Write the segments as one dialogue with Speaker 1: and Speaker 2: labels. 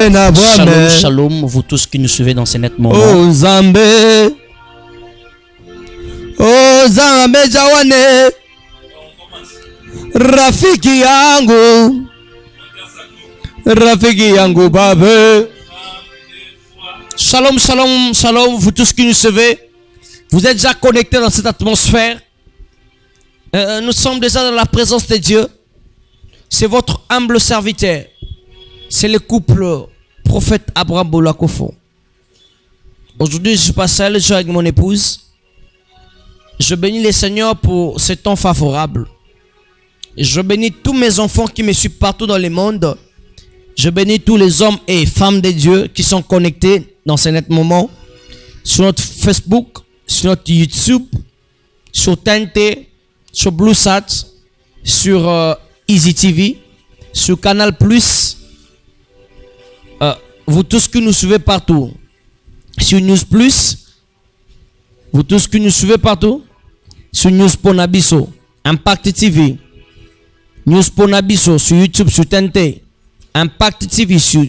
Speaker 1: Shalom, shalom, vous tous qui nous suivez dans ces nets moments.
Speaker 2: Oh Zambé, oh Zambé Jawane, Rafiki yangu babe.
Speaker 1: Shalom, shalom, shalom, vous tous qui nous suivez. Vous êtes déjà connectés dans cette atmosphère. Nous sommes déjà dans la présence de Dieu. C'est votre humble serviteur. C'est le couple prophète Abraham Bolakofo. Aujourd'hui, je suis pas seul, je suis avec mon épouse. Je bénis le Seigneur pour ce temps favorable. Je bénis tous mes enfants qui me suivent partout dans le monde. Je bénis tous les hommes et femmes de Dieu qui sont connectés dans ce net moment. Sur notre Facebook, sur notre YouTube, sur TNT, sur BlueSat, sur Easy TV, sur Canal+. Vous tous qui nous suivez partout. Sur News+, vous tous qui nous suivez partout. Sur News Ponabiso, Impact TV, News Ponabiso sur YouTube, sur TNT, Impact TV sur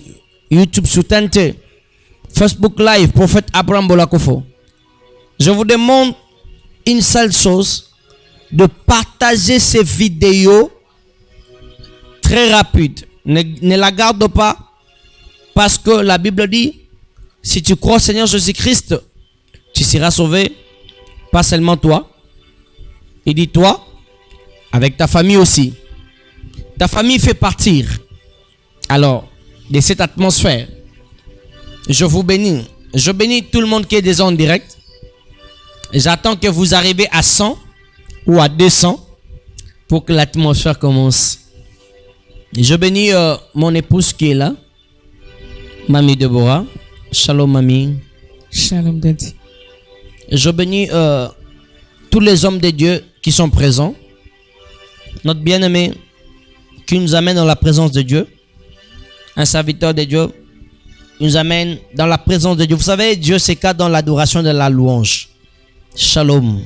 Speaker 1: YouTube, sur TNT, Facebook Live, Prophète Abraham Bolakofo. Je vous demande une seule chose, de partager ces vidéos très rapides. Ne la garde pas, parce que la Bible dit, si tu crois au Seigneur Jésus-Christ, tu seras sauvé, pas seulement toi. Il dit toi, avec ta famille aussi. Ta famille fait partir, alors, de cette atmosphère. Je vous bénis. Je bénis tout le monde qui est déjà en direct. J'attends que vous arrivez à 100 ou à 200 pour que l'atmosphère commence. Je bénis mon épouse qui est là. Mamie Deborah. Shalom, mamie.
Speaker 3: Shalom, daddy.
Speaker 1: Je bénis tous les hommes de Dieu qui sont présents. Notre bien-aimé qui nous amène dans la présence de Dieu. Un serviteur de Dieu nous amène dans la présence de Dieu. Vous savez, Dieu s'écarte dans l'adoration de la louange. Shalom.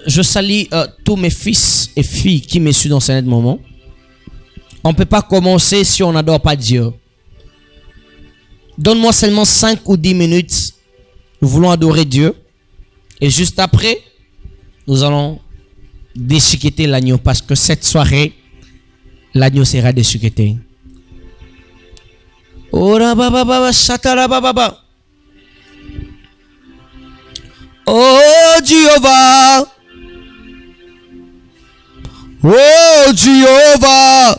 Speaker 1: Je salue tous mes fils et filles qui me suivent dans ce moment. On ne peut pas commencer si on n'adore pas Dieu. Donne-moi seulement 5 ou 10 minutes. Nous voulons adorer Dieu. Et juste après, nous allons déchiqueter l'agneau. Parce que cette soirée, l'agneau sera déchiqueté. Ora baba baba shatara baba baba. Oh Jehovah. Oh Jehovah.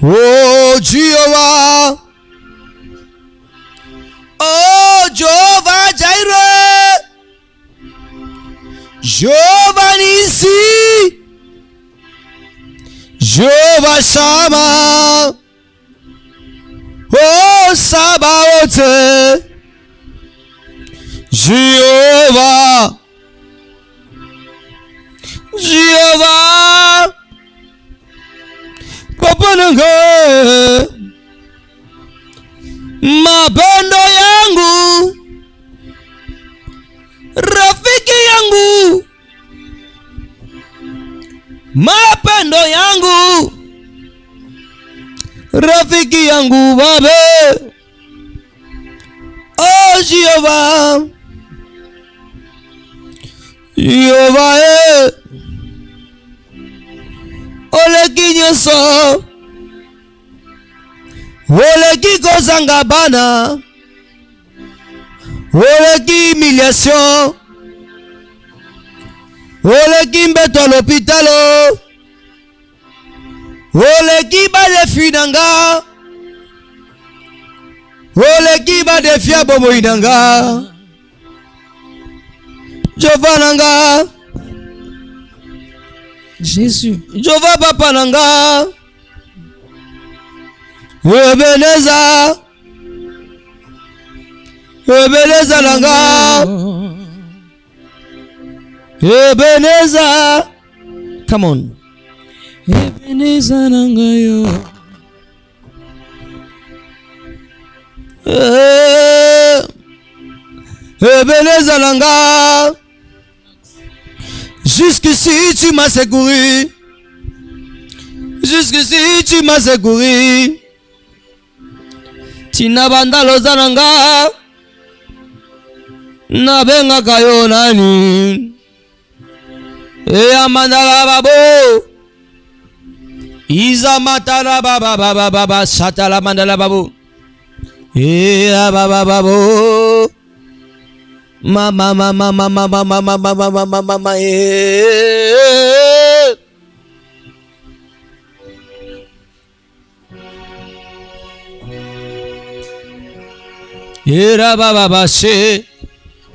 Speaker 1: Oh Jehovah. Oh Jehovah Jireh. Jehovah Nissi. Jehovah Shammah. Oh Sabaoth. Jehovah. Jehovah. Papa nanga. Mapendo yangu. Rafiki yangu. Mapendo yangu. Rafiki yangu babe. Oh Jehovah. Jehovah Oleki nyoso. Oleki kozanga bana. Oleki humiliation. Oleki mbeto l'hôpitalo. Oleki ba defi nanga. Oleki ba defi abomo inanga. Jova nanga.
Speaker 3: Jésus.
Speaker 1: Jova papa nanga. Ebeneza. Ebeneza nanga. Ebeneza. Come on.
Speaker 3: Ebeneza nanga yo.
Speaker 1: Ebeneza nanga. Jusqu'ici tu m'as secouru.
Speaker 2: Jusqu'ici tu m'as secouru. Tina banda lozananga. Nabenga kayo nani. E amandala babo. Iza matala baba baba baba satala mandala babo. E baba babo. Mama mama mama mama mama mama mama mama.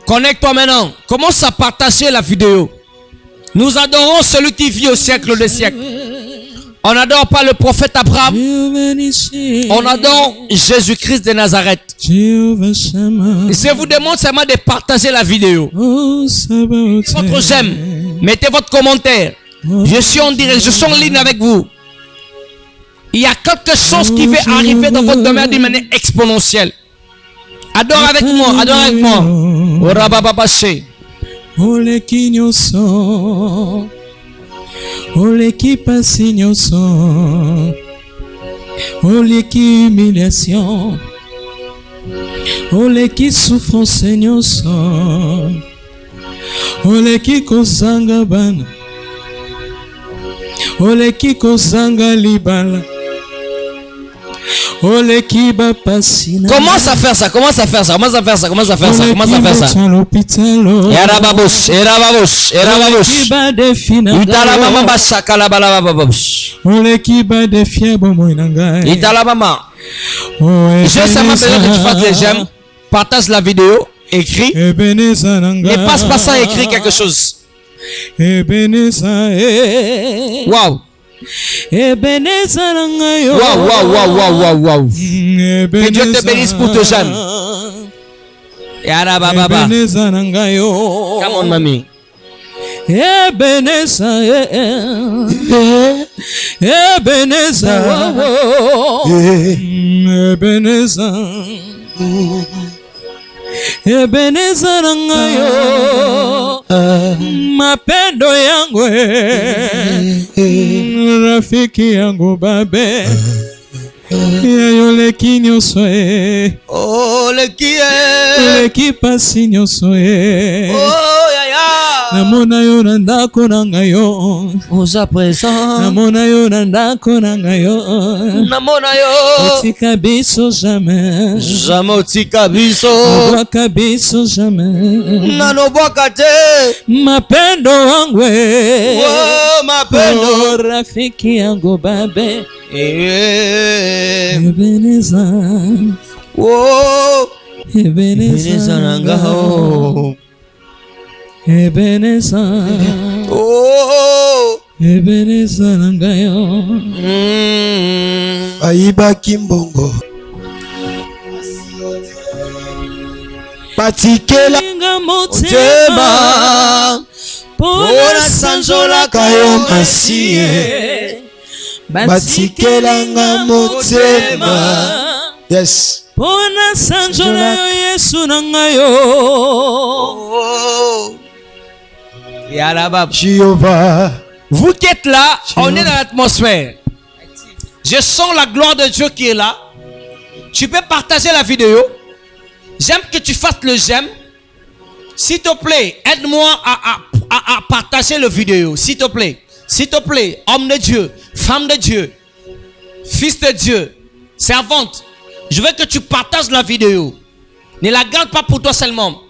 Speaker 2: Connecte-toi maintenant. Commence à partager la vidéo. Nous adorons celui qui vit au siècle des siècles. On n'adore pas le prophète Abraham. On adore Jésus-Christ de Nazareth. Je vous demande seulement de partager la vidéo. Votre j'aime. Mettez votre commentaire. Je suis en direct. Je suis en ligne avec vous. Il y a quelque chose qui va arriver dans votre domaine d'une manière exponentielle. Adore avec moi, adore avec moi. Orabababaché.
Speaker 3: Oleki nyonso, oleki pasi nyonso, oleki humiliation, oleki souffrance nyonso, oleki kozanga bana, oleki kozanga libala.
Speaker 2: Commence à faire ça, commence à faire ça, commence à faire ça, commence à faire ça, commence à faire ça. Erababush, erababush, erababush. Itala mama bashaka la bala babush. Itala mama. Je sais maintenant que tu fasses les j'aime. Partage la vidéo, écris. Ne passe pas ça, écris quelque chose. Wow. Waouh, waouh, waouh, waouh, waouh, waouh. Que Dieu te bénisse pour te jeûne. Yara baba. Come on, mamie.
Speaker 3: Ebeneza, Ebeneza nangayo, mapendo yangu, rafiki yangu babe, yoleki nyonso oleki pasi nyonso namona yo na ndako na ngayo,
Speaker 2: oza présent.
Speaker 3: namona yo na ndako na ngayo,
Speaker 2: namona yo
Speaker 3: otika biso jamais,
Speaker 2: jamais otika biso,
Speaker 3: obwaka biso jamais,
Speaker 2: nanobwaka te
Speaker 3: mapendo wangu,
Speaker 2: mapendo
Speaker 3: rafiki yangu babe,
Speaker 2: Ebeneza, Ebeneza nangao,
Speaker 3: Ebeneza, Ebeneza nangayo.
Speaker 4: Aiba kimbongo batikela
Speaker 3: motema
Speaker 4: pona sanjola kayo masiye batikelanga motema. Yes.
Speaker 3: Pona sanjola yo Yesu nangayo.
Speaker 4: Jéhovah.
Speaker 2: Vous qui êtes là, on est dans l'atmosphère. Je sens la gloire de Dieu qui est là. Tu peux partager la vidéo. J'aime que tu fasses le j'aime. S'il te plaît, aide-moi à partager la vidéo. S'il te plaît. S'il te plaît, homme de Dieu, femme de Dieu, fils de Dieu, servante. Je veux que tu partages la vidéo. Ne la garde pas pour toi seulement.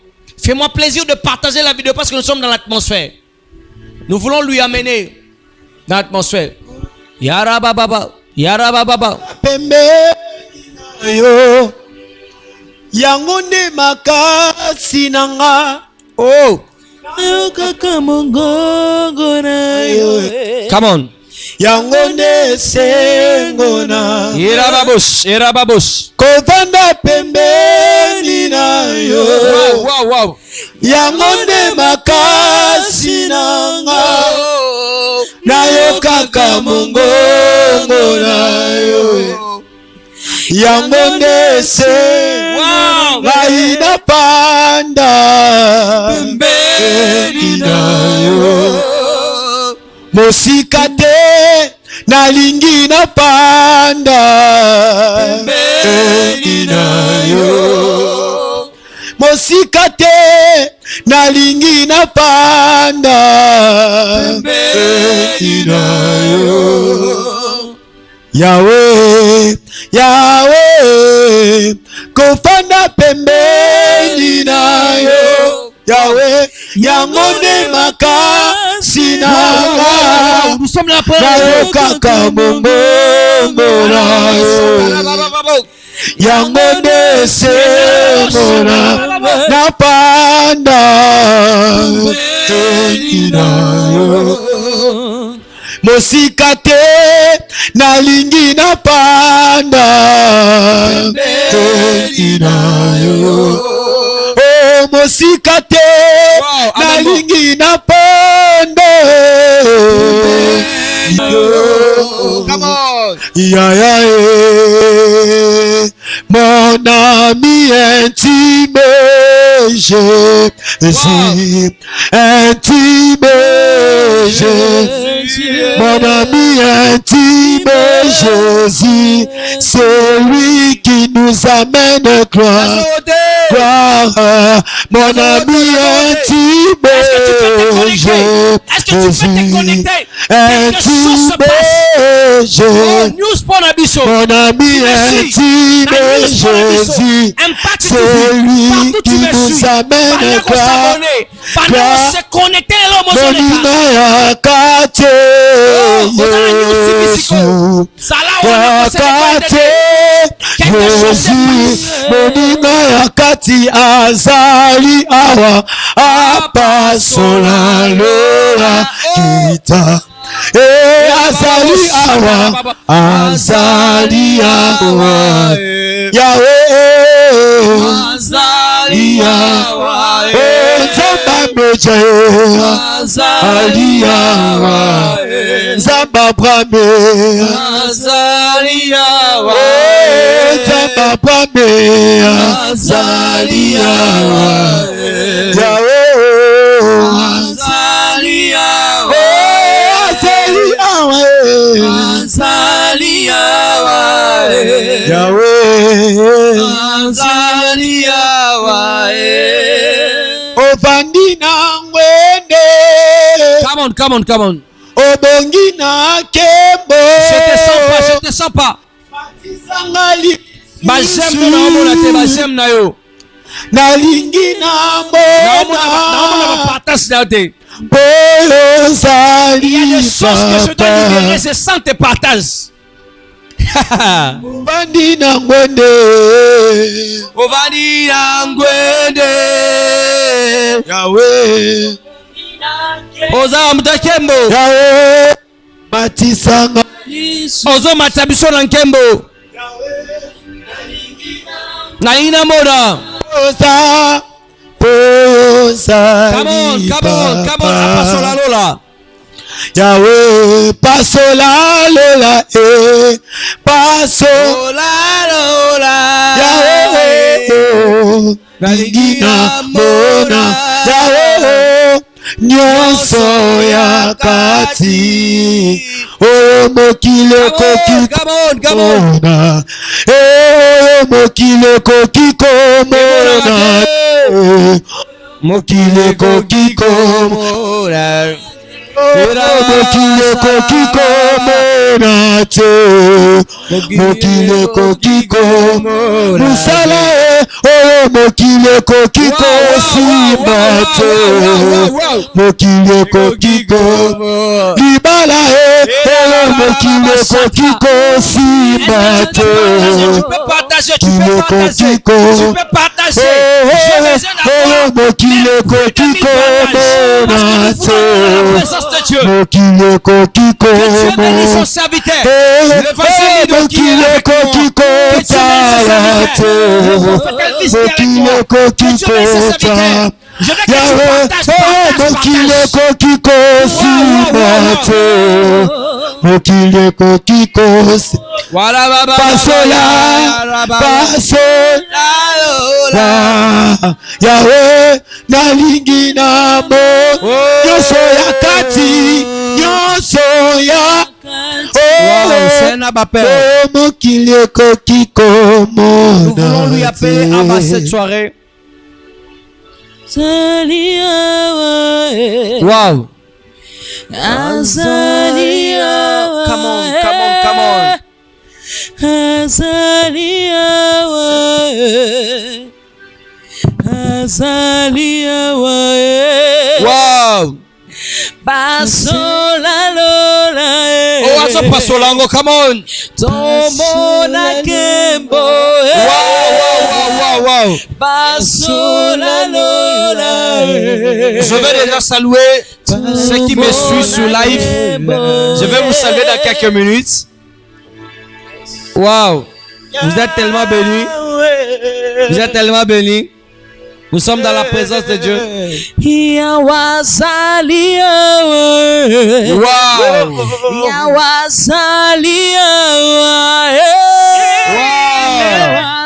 Speaker 2: Fais-moi plaisir de partager la vidéo parce que nous sommes dans l'atmosphère. Nous voulons lui amener dans l'atmosphère. Yara baba, yara baba.
Speaker 4: Pembe yo yangonde makasi nanga.
Speaker 2: Oh, come on.
Speaker 4: Yangonde sengona.
Speaker 2: Irababush, irababush.
Speaker 4: Kovanda pembeni na yo.
Speaker 2: Wow, wow, wow.
Speaker 4: Yangonde makasi nanga. Na yo kaka mongongo na yo. Yangonde se.
Speaker 2: Wow.
Speaker 4: Gaina panda. Pembeni na yo. Mosikate nalingi na panda pembeni na yo. Mosika te nalingi na panda pembeni na yo. Yahweh, Yahweh, kofanda pembeni na yo. Yahweh, yangone makasi nanga.
Speaker 1: Nous sommes là pour
Speaker 4: Nayo kaka mongongo na yo. Yangone semona na panda pembeni na yo. Mosika te nalingi na panda pembeni na yo. Oh, mosika te nalingi na panda pembeni na yo.
Speaker 2: Come on.
Speaker 4: Ya ya mon ami intime, Jésus, intime, Jésus, mon ami intime, Jésus, c'est lui qui nous amène gloire, gloire, mon ami intime, Jésus, intime, Jésus,
Speaker 1: News pour Nabiso.
Speaker 4: mon ami intime, Jésus, c'est lui qui nous amène gloire,
Speaker 1: Pendant qu'on s'est connecté à l'homme,
Speaker 4: Monina ya kate, Yesu, ya kate, Yesu, Monina ya kati azali awa, apasola lola kita. Azali awa, azali awa, Yahweh, azali awa, Zamba meja, azali awa, Zamba brame, azali awa, Zamba brame, azali awa, Yahweh, azali awa. Azali awa, Yahweh, azali awa, ovandi na ngwende.
Speaker 1: Come on.
Speaker 4: Obongi na kembo.
Speaker 1: Je te sens pas.
Speaker 4: Matisanga
Speaker 1: Bazem na omona te bazem na yo.
Speaker 4: Nalingi na
Speaker 1: Na partage na te. Il y a des choses que je dois libérer, c'est sans tes partages.
Speaker 4: Ovandi na ngwende.
Speaker 2: Ovandi na ngwende.
Speaker 4: Yahweh.
Speaker 2: Oza mtakembo.
Speaker 4: Yahweh. Matisanga.
Speaker 2: Ozo matabiso na nkembo. Na ina moda.
Speaker 4: Oza. Come
Speaker 2: on. Apasola lola.
Speaker 4: Yahweh, pasola lola, pasola lola. Yahweh, nalingina mona. Yahweh, nyonso ya kati. Oh, mokile koki komona. Oh, mokile koki komona. Mokile koki komona. Mokile koki komona te. Mokile koki komona. Musala oh, mokile koki kosimba te. Mokile koki komona. Libala oh, mokile koki kosimba te.
Speaker 2: Tu peux partager.
Speaker 4: Mokile koki komona te. Mokile koki komona.
Speaker 2: Son serviteur.
Speaker 4: Mokile koki komona te. Mokile koki komona. Yahweh, mokile koki kosimba te. Mokile koki kosimba. Pasola. Yahweh, nalingi namo. Nyonso ya kati. Nyonso ya.
Speaker 1: c'est un Abba Père.
Speaker 4: mokili ekoki
Speaker 1: Nous voulons lui
Speaker 4: komona
Speaker 1: appeler Abba cette
Speaker 4: te.
Speaker 1: soirée.
Speaker 3: Azali
Speaker 1: Wow.
Speaker 3: Azali
Speaker 1: Come on, come on, come on.
Speaker 3: Azali Azali
Speaker 1: Wow.
Speaker 3: Basola lola
Speaker 2: Oh, azo pasolango, come on.
Speaker 3: Tomona kembo
Speaker 2: Wow.
Speaker 3: Basola lola
Speaker 2: Je vais déjà saluer ceux qui me suivent sur live. Je vais vous saluer dans quelques minutes.
Speaker 1: Wow. Vous êtes tellement bénis. Vous êtes tellement bénis. Nous sommes dans la présence de Dieu.
Speaker 3: Yawazali
Speaker 2: Wow.
Speaker 3: Yawazali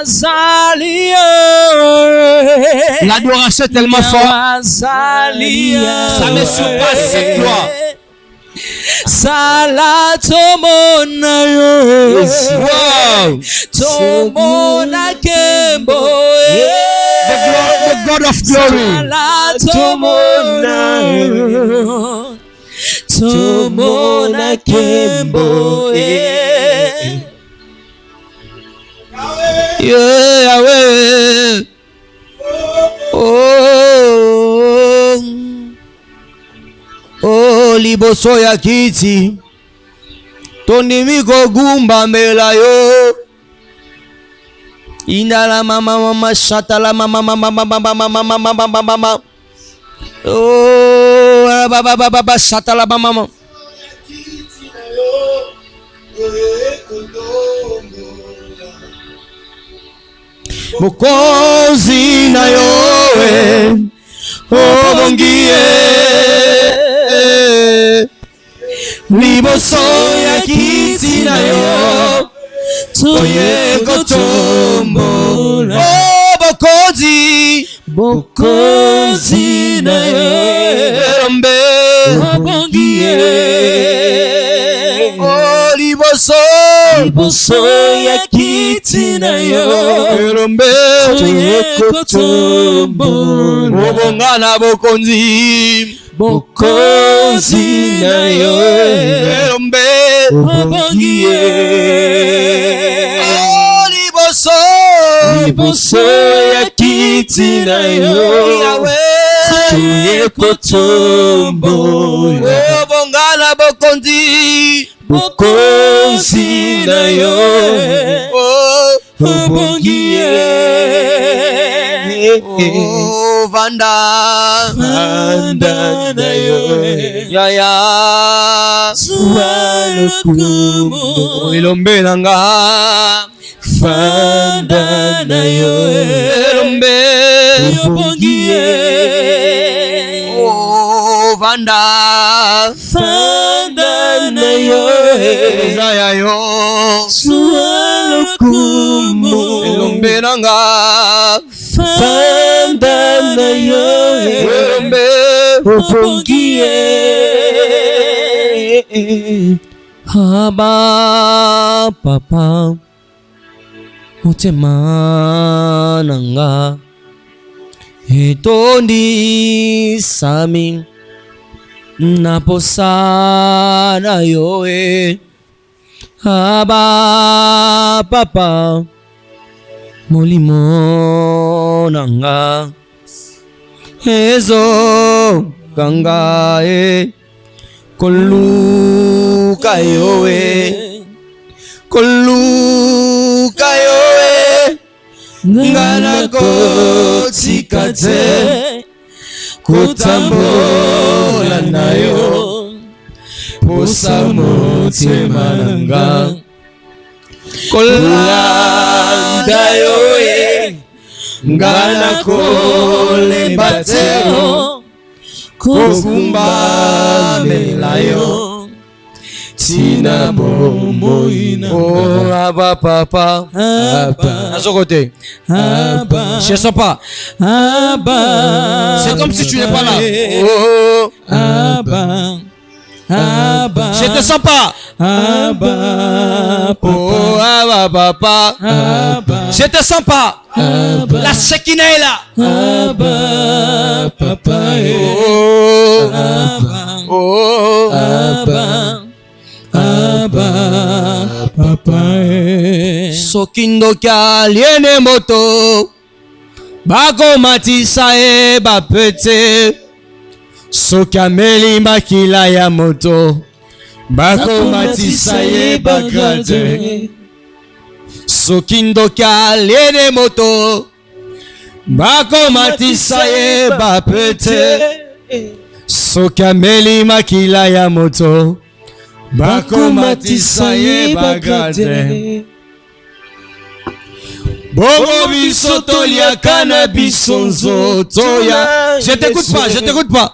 Speaker 3: Yawazali
Speaker 2: L'adoration est tellement forte.
Speaker 3: Yawazali
Speaker 2: Ça me surpasse cette gloire.
Speaker 3: Sala tomona yo
Speaker 2: Wow.
Speaker 3: tomona kembo
Speaker 2: The God of glory.
Speaker 3: Sala tomona tomona kembo
Speaker 1: Yeah, Yahweh. Oh, liboso ya kiti tondimi kogumba mbela yo indala mama shatala mama oh baba shatala mama Mokozi na yowe obongie liboso ya kiti na yo toye kotombola oh bokozi
Speaker 3: bokozi na yo
Speaker 1: erombe
Speaker 3: obongie
Speaker 1: oh liboso
Speaker 3: ya kiti na yo
Speaker 1: erombe
Speaker 3: toye kotombola
Speaker 1: obongana bokonzi
Speaker 3: bokozi na yo
Speaker 1: erombe
Speaker 3: obongie
Speaker 1: oh
Speaker 3: liboso ya kiti na yo
Speaker 1: Yahweh
Speaker 3: toye kotombola
Speaker 1: obongana bokonzi
Speaker 3: bokozi na yo
Speaker 1: oh
Speaker 3: obongie
Speaker 1: oh vanda
Speaker 3: na yo
Speaker 1: ya
Speaker 3: sualokumu
Speaker 1: ilombe nanga
Speaker 3: fanda na yo
Speaker 1: ilombe
Speaker 3: obongie
Speaker 1: oh vanda
Speaker 3: fanda na yo
Speaker 1: ya yo
Speaker 3: sualokumu
Speaker 1: ilombe nanga
Speaker 3: fanda na yo
Speaker 1: ilombe
Speaker 3: obongie
Speaker 1: Haba papa motema nanga etondi sami na posa na yo Haba papa molimo nanga ezo ganga koluka yowe ngana kotika te kotambola nayo posa motema nanga kolanda yowe ngana kolemba te kokumba melayo tina bomoina oh aba papa
Speaker 3: Abba,
Speaker 1: azokote
Speaker 3: Abba,
Speaker 1: cherche pas
Speaker 3: Abba,
Speaker 2: C'est comme si tu n'es pas là.
Speaker 1: oh
Speaker 3: Abba, Abba.
Speaker 2: Je te sens pas.
Speaker 3: Abba,
Speaker 2: Oh,
Speaker 3: papa.
Speaker 2: Abba, papa.
Speaker 3: Abba.
Speaker 2: Je te sens pas.
Speaker 3: Abba.
Speaker 2: La Shekinah est là.
Speaker 3: Abba, papa.
Speaker 2: Oh,
Speaker 3: Abba.
Speaker 2: oh.
Speaker 3: Abba. Abba, papa.
Speaker 2: Sokindo liene moto. Bako matisa e bapete. Sokameli makila ya moto. Bako matisa e bagade. Sokindo liene moto. Bako matisa e bapete. Sokameli makila ya moto. Bako matisa e bagade. Bongo bisoto liakana bisonzo toya. Je t'écoute pas, je t'écoute pas.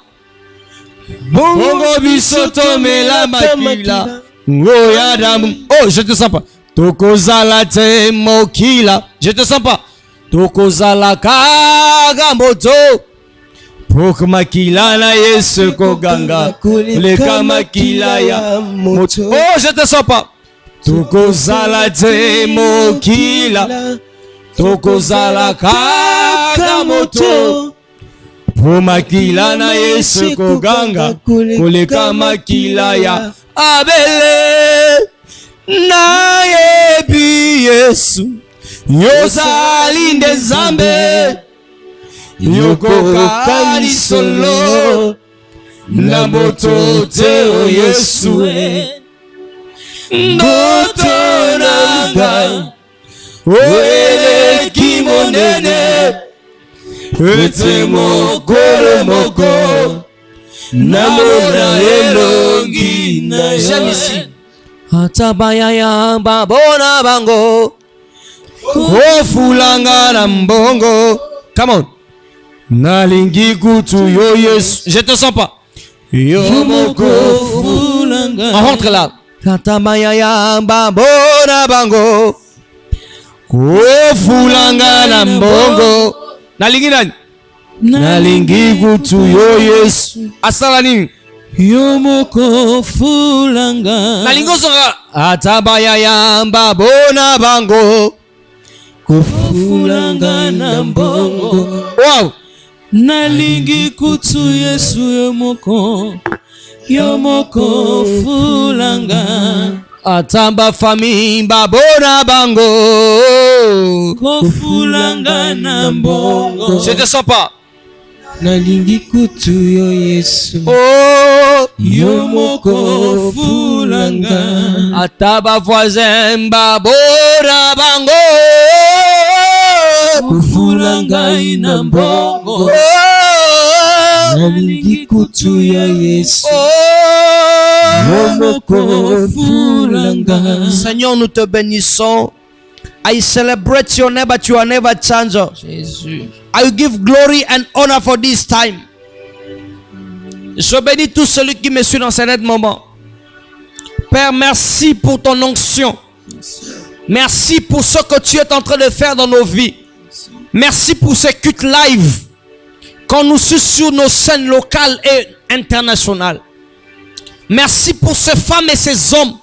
Speaker 2: Bongo bisoto mela makila. Ngoya damu. Oh, je te sens pas. Tokozala te mokila. Je te sens pas. Tokozala kaga moto. Pok makila na yesu koganga. Leka makila ya moto. Oh, je te sens pas. Tokozala te mokila. Tokozala kaka moto. Po makila na yesu koganga. Koleka makila ya abele. Na yebi yesu. Yozali nde zambe. Yokoka ni solo. Na moto te o yesu. Ndoto nanga. Oele kimonene. Ete mokolo moko. Namona elongi na j'aime ici. Atabaya ya babona bango. Kofulanga na mbongo. Come on. Nalingi kutu yo yesu. Je te sens pas. Yo moko fulanga. On rentre là. Atabaya ya babona bango. Kofulanga na mbongo. Nalingi nani? Nalingi kutu yo yesu. Asala nini?
Speaker 3: Yo moko fulanga.
Speaker 2: Nalingi osonga. Atabaya ya babona bango.
Speaker 3: Kofulanga na mbongo.
Speaker 2: Wow.
Speaker 3: Nalingi kutu yesu yo moko fulanga.
Speaker 2: Atamba famille babona bango.
Speaker 3: Kofulanga na mbongo.
Speaker 2: Je te sens pas.
Speaker 3: Nalingi kutu yo yesu
Speaker 2: Oh.
Speaker 3: yo moko fulanga.
Speaker 2: Ataba voisin babona bango.
Speaker 3: Kofulanga ina mbongo.
Speaker 2: Oh.
Speaker 3: Nalingi kutu yo yesu yo
Speaker 2: Oh.
Speaker 3: moko fulanga.
Speaker 2: Seigneur, nous te bénissons. I celebrate your name, but you are never changer.
Speaker 3: Jésus.
Speaker 2: I give glory and honor for this time. Je bénis tout celui qui me suit dans cet moment. Père, merci pour ton onction. Merci pour ce que tu es en train de faire dans nos vies. Merci pour ces cultes live qu'on nous suit sur nos scènes locales et internationales. Merci pour ces femmes et ces hommes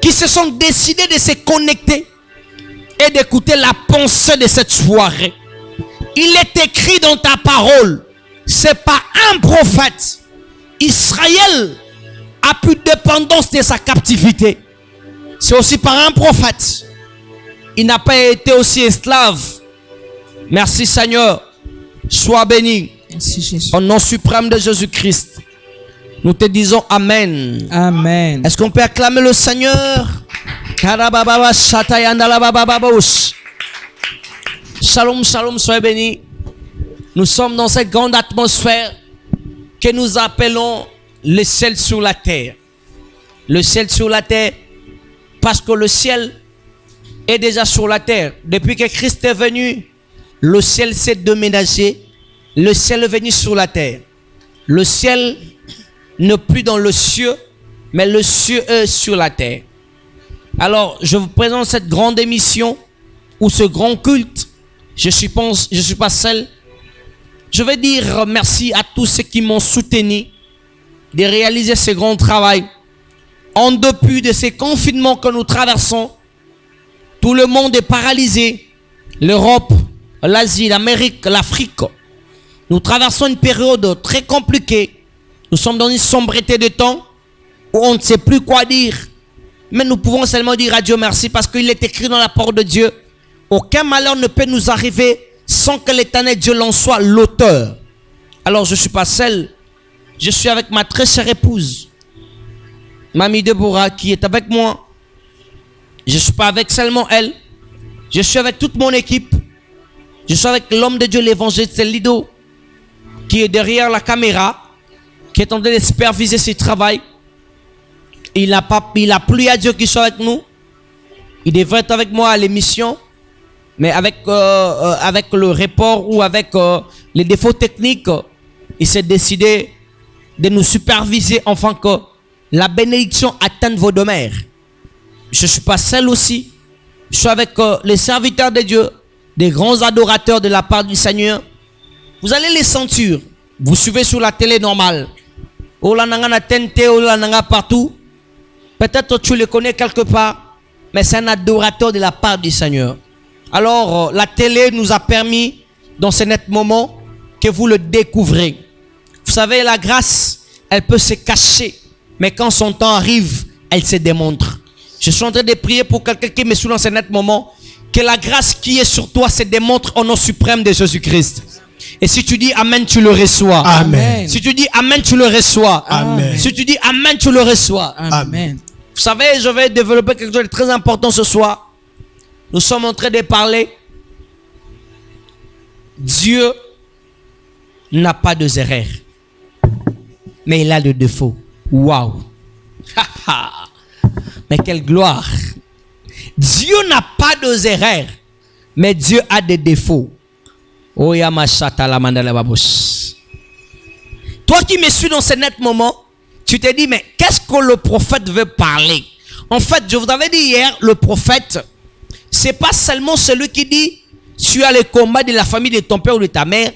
Speaker 2: qui se sont décidés de se connecter et d'écouter la pensée de cette soirée. Il est écrit dans ta parole, c'est pas un prophète. Israël a plus de dépendance de sa captivité. C'est aussi par un prophète. Il n'a pas été aussi esclave. Merci Seigneur. Sois béni.
Speaker 3: Merci Jésus.
Speaker 2: Au nom suprême de Jésus-Christ. Nous te disons Amen.
Speaker 3: Amen.
Speaker 2: Est-ce qu'on peut acclamer le Seigneur? Shalom, shalom, soyez bénis. Nous sommes dans cette grande atmosphère que nous appelons le ciel sur la terre. Le ciel sur la terre, parce que le ciel est déjà sur la terre. Depuis que Christ est venu, le ciel s'est déménagé. Le ciel est venu sur la terre. Le ciel n'est plus dans le ciel, mais le ciel est sur la terre. Alors, je vous présente cette grande émission ou ce grand culte. Je suis pas seul. Je vais dire merci à tous ceux qui m'ont soutenu
Speaker 1: de réaliser ce grand travail. En dépit de ces confinements que nous traversons, tout le monde est paralysé. L'Europe, l'Asie, l'Amérique, l'Afrique. Nous traversons une période très compliquée. Nous sommes dans une sombreté de temps où on ne sait plus quoi dire. Mais nous pouvons seulement dire à Dieu merci parce qu'il est écrit dans la parole de Dieu. Aucun malheur ne peut nous arriver sans que l'Éternel Dieu l'en soit l'auteur. Alors je ne suis pas seul. Je suis avec ma très chère épouse, Mamie Deborah, qui est avec moi. Je ne suis pas avec seulement elle. Je suis avec toute mon équipe. Je suis avec l'homme de Dieu, l'évangéliste Lido, qui est derrière la caméra, qui est en train de superviser ce travail. Il a plu à Dieu qu'il soit avec nous. Il devrait être avec moi à l'émission. Mais avec le report ou avec les défauts techniques, il s'est décidé de nous superviser afin que la bénédiction atteigne vos demeures. Je ne suis pas seul aussi. Je suis avec les serviteurs de Dieu, des grands adorateurs de la part du Seigneur. Vous allez les sentir. Vous suivez sur la télé normale. Olananga TNT, Olananga partout. Peut-être tu le connais quelque part, mais c'est un adorateur de la part du Seigneur. Alors, la télé nous a permis, dans ce net moment, que vous le découvrez. Vous savez, la grâce, elle peut se cacher, mais quand son temps arrive, elle se démontre. Je suis en train de prier pour quelqu'un qui me suit dans ce net moment, que la grâce qui est sur toi se démontre au nom suprême de Jésus-Christ. Et si tu dis Amen, tu le reçois.
Speaker 4: Amen.
Speaker 1: Si tu dis Amen, tu le reçois.
Speaker 4: Amen.
Speaker 1: Si tu dis Amen, tu le reçois.
Speaker 3: Amen.
Speaker 1: Vous savez, je vais développer quelque chose de très important ce soir. Nous sommes en train de parler. Dieu n'a pas de erreurs, mais il a de défauts. Waouh! Mais quelle gloire! Dieu n'a pas de erreurs, mais Dieu a des défauts. Oh Yamashata la mandala babos. Toi qui me suis dans ce net moment, tu te dis, mais qu'est-ce que le prophète veut parler? En fait, je vous avais dit hier, le prophète, c'est pas seulement celui qui dit, tu as le combat de la famille de ton père ou de ta mère,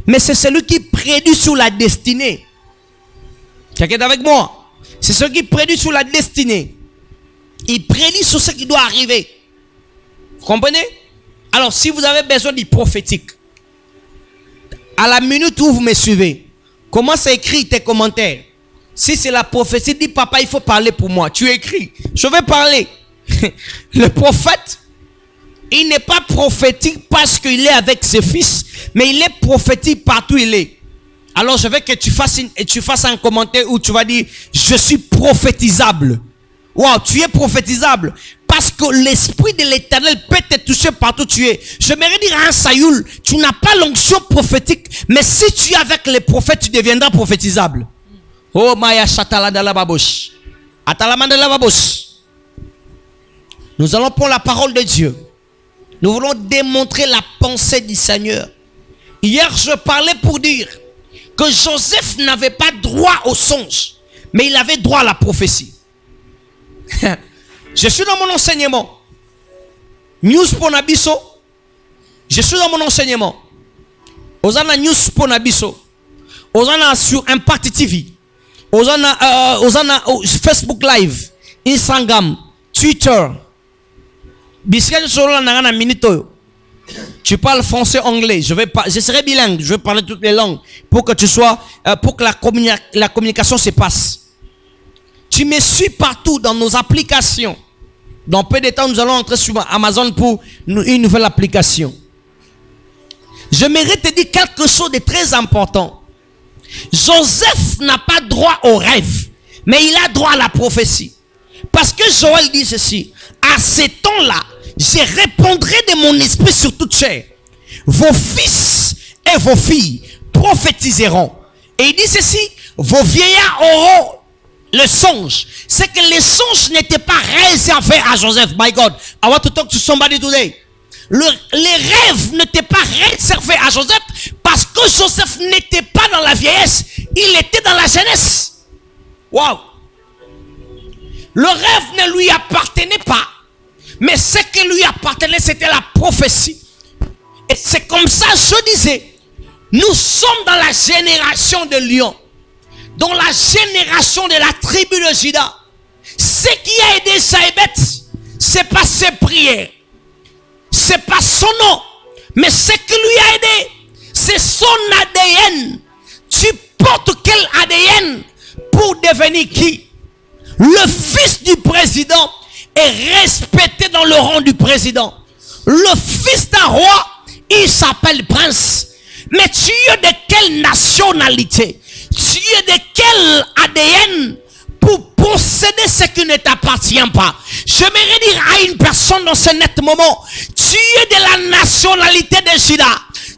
Speaker 1: mais c'est celui qui prédit sur la destinée. Quelqu'un est avec moi? C'est celui qui prédit sur la destinée. Il prédit sur ce qui doit arriver. Vous comprenez? Alors, si vous avez besoin du prophétique, à la minute où vous me suivez, commence à écrire tes commentaires. Si c'est la prophétie, dis papa, il faut parler pour moi. Tu écris, je vais parler. Le prophète, il n'est pas prophétique parce qu'il est avec ses fils, mais il est prophétique partout où il est. Alors je veux que tu fasses un commentaire où tu vas dire, je suis prophétisable. Wow, tu es prophétisable. Parce que l'esprit de l'Éternel peut te toucher partout où tu es. Je m'aimerais dire à un Sayoul, tu n'as pas l'onction prophétique, mais si tu es avec les prophètes, tu deviendras prophétisable. Oh Maya Chataladala Babosh. Atalamandala Babosh. Nous allons prendre la parole de Dieu. Nous voulons démontrer la pensée du Seigneur. Hier, je parlais pour dire que Joseph n'avait pas droit au songe, mais il avait droit à la prophétie. Je suis dans mon enseignement. News Ponabiso. Je suis dans mon enseignement. Osana News Ponabiso. Osana sur Impact TV. Osana Facebook Live. Instagram. Twitter. Tu parles français, anglais. Je serai bilingue. Je vais parler toutes les langues pour que tu sois, pour que la communication se passe. Tu me suis partout dans nos applications. Dans peu de temps, nous allons entrer sur Amazon pour une nouvelle application. Je mérite de dire quelque chose de très important. Joseph n'a pas droit au rêve, mais il a droit à la prophétie. Parce que Joël dit ceci: à ce temps-là, je répondrai de mon esprit sur toute chair. Vos fils et vos filles prophétiseront. Et il dit ceci: vos vieillards auront le songe. C'est que les songes n'étaient pas réservés à Joseph. My God, I want to talk to somebody today. Les rêves n'étaient pas réservés à Joseph parce que Joseph n'était pas dans la vieillesse, il était dans la jeunesse. Wow. Le rêve ne lui appartenait pas, mais ce qui lui appartenait, c'était la prophétie. Et c'est comme ça, je disais, nous sommes dans la génération de lions.
Speaker 2: dans la génération de la tribu de Juda, ce qui a aidé Saïbet, c'est pas ses prières, c'est pas son nom, mais ce qui lui a aidé, c'est son ADN. Tu portes quel ADN pour devenir qui? Le fils du président est respecté dans le rang du président. Le fils d'un roi, il s'appelle prince. Mais tu es de quelle nationalité? Tu es de quel ADN pour posséder ce qui ne t'appartient pas? J'aimerais dire à une personne dans ce net moment, tu es de la nationalité de Juda.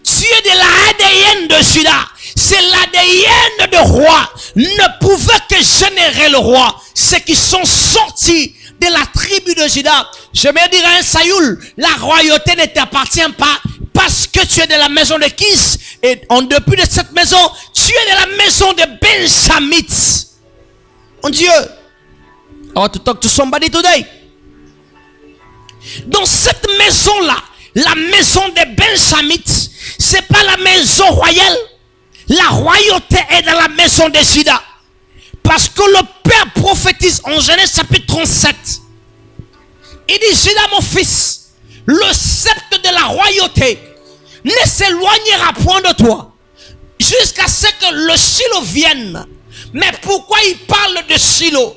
Speaker 2: Tu es de l'ADN de Juda. C'est l'ADN de roi. Ne pouvait que générer le roi. Ceux qui sont sortis de la tribu de Juda. J'aimerais dire à un Sayoul, la royauté ne t'appartient pas parce que tu es de la maison de Kis. Et en dépit de cette maison, tu es de la maison de Benjamin. Mon Dieu. I want to talk to somebody today. Dans cette maison-là, la maison de Benjamin, c'est pas la maison royale. La royauté est dans la maison de Juda. Parce que le Père prophétise en Genèse chapitre 37. Il dit, Juda mon fils, le sceptre de la royauté ne s'éloignera point de toi jusqu'à ce que le Shiloh vienne. Mais pourquoi il parle de Shiloh?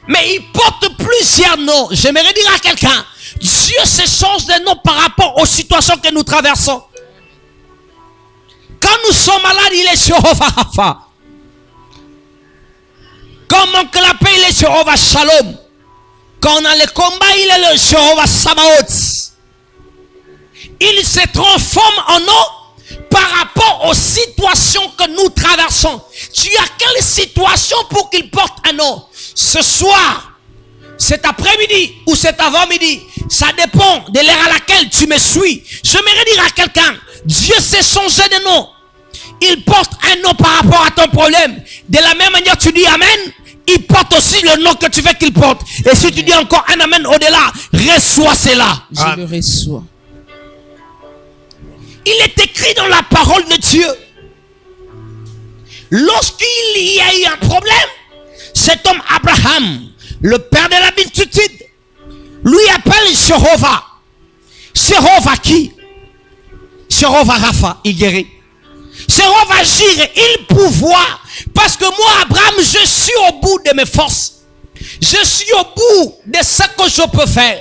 Speaker 2: Mais il porte plusieurs noms. J'aimerais dire à quelqu'un, Dieu se change de nom par rapport aux situations que nous traversons. Quand nous sommes malades, il est Jéhovah Rapha. Quand on manque la paix, il est Jéhovah Shalom. Quand on a le combat, il est le Jéhovah Sabaoth. Il se transforme en nom par rapport aux situations que nous traversons. Tu as quelle situation pour qu'il porte un nom? Ce soir, cet après-midi ou cet avant-midi, ça dépend de l'heure à laquelle tu me suis. J'aimerais dire à quelqu'un, Dieu s'est changé de nom. Il porte un nom par rapport à ton problème. De la même manière, tu dis Amen, il porte aussi le nom que tu veux qu'il porte. Et si tu dis encore un Amen au-delà, reçois cela.
Speaker 3: Je le reçois.
Speaker 2: Il est écrit dans la parole de Dieu. Lorsqu'il y a eu un problème, cet homme Abraham, le père de la multitude, lui appelle Jéhovah. Jéhovah qui? Jéhovah Rapha, il guérit. Jéhovah Jireh, il pouvoir. Parce que moi, Abraham, je suis au bout de mes forces. Je suis au bout de ce que je peux faire.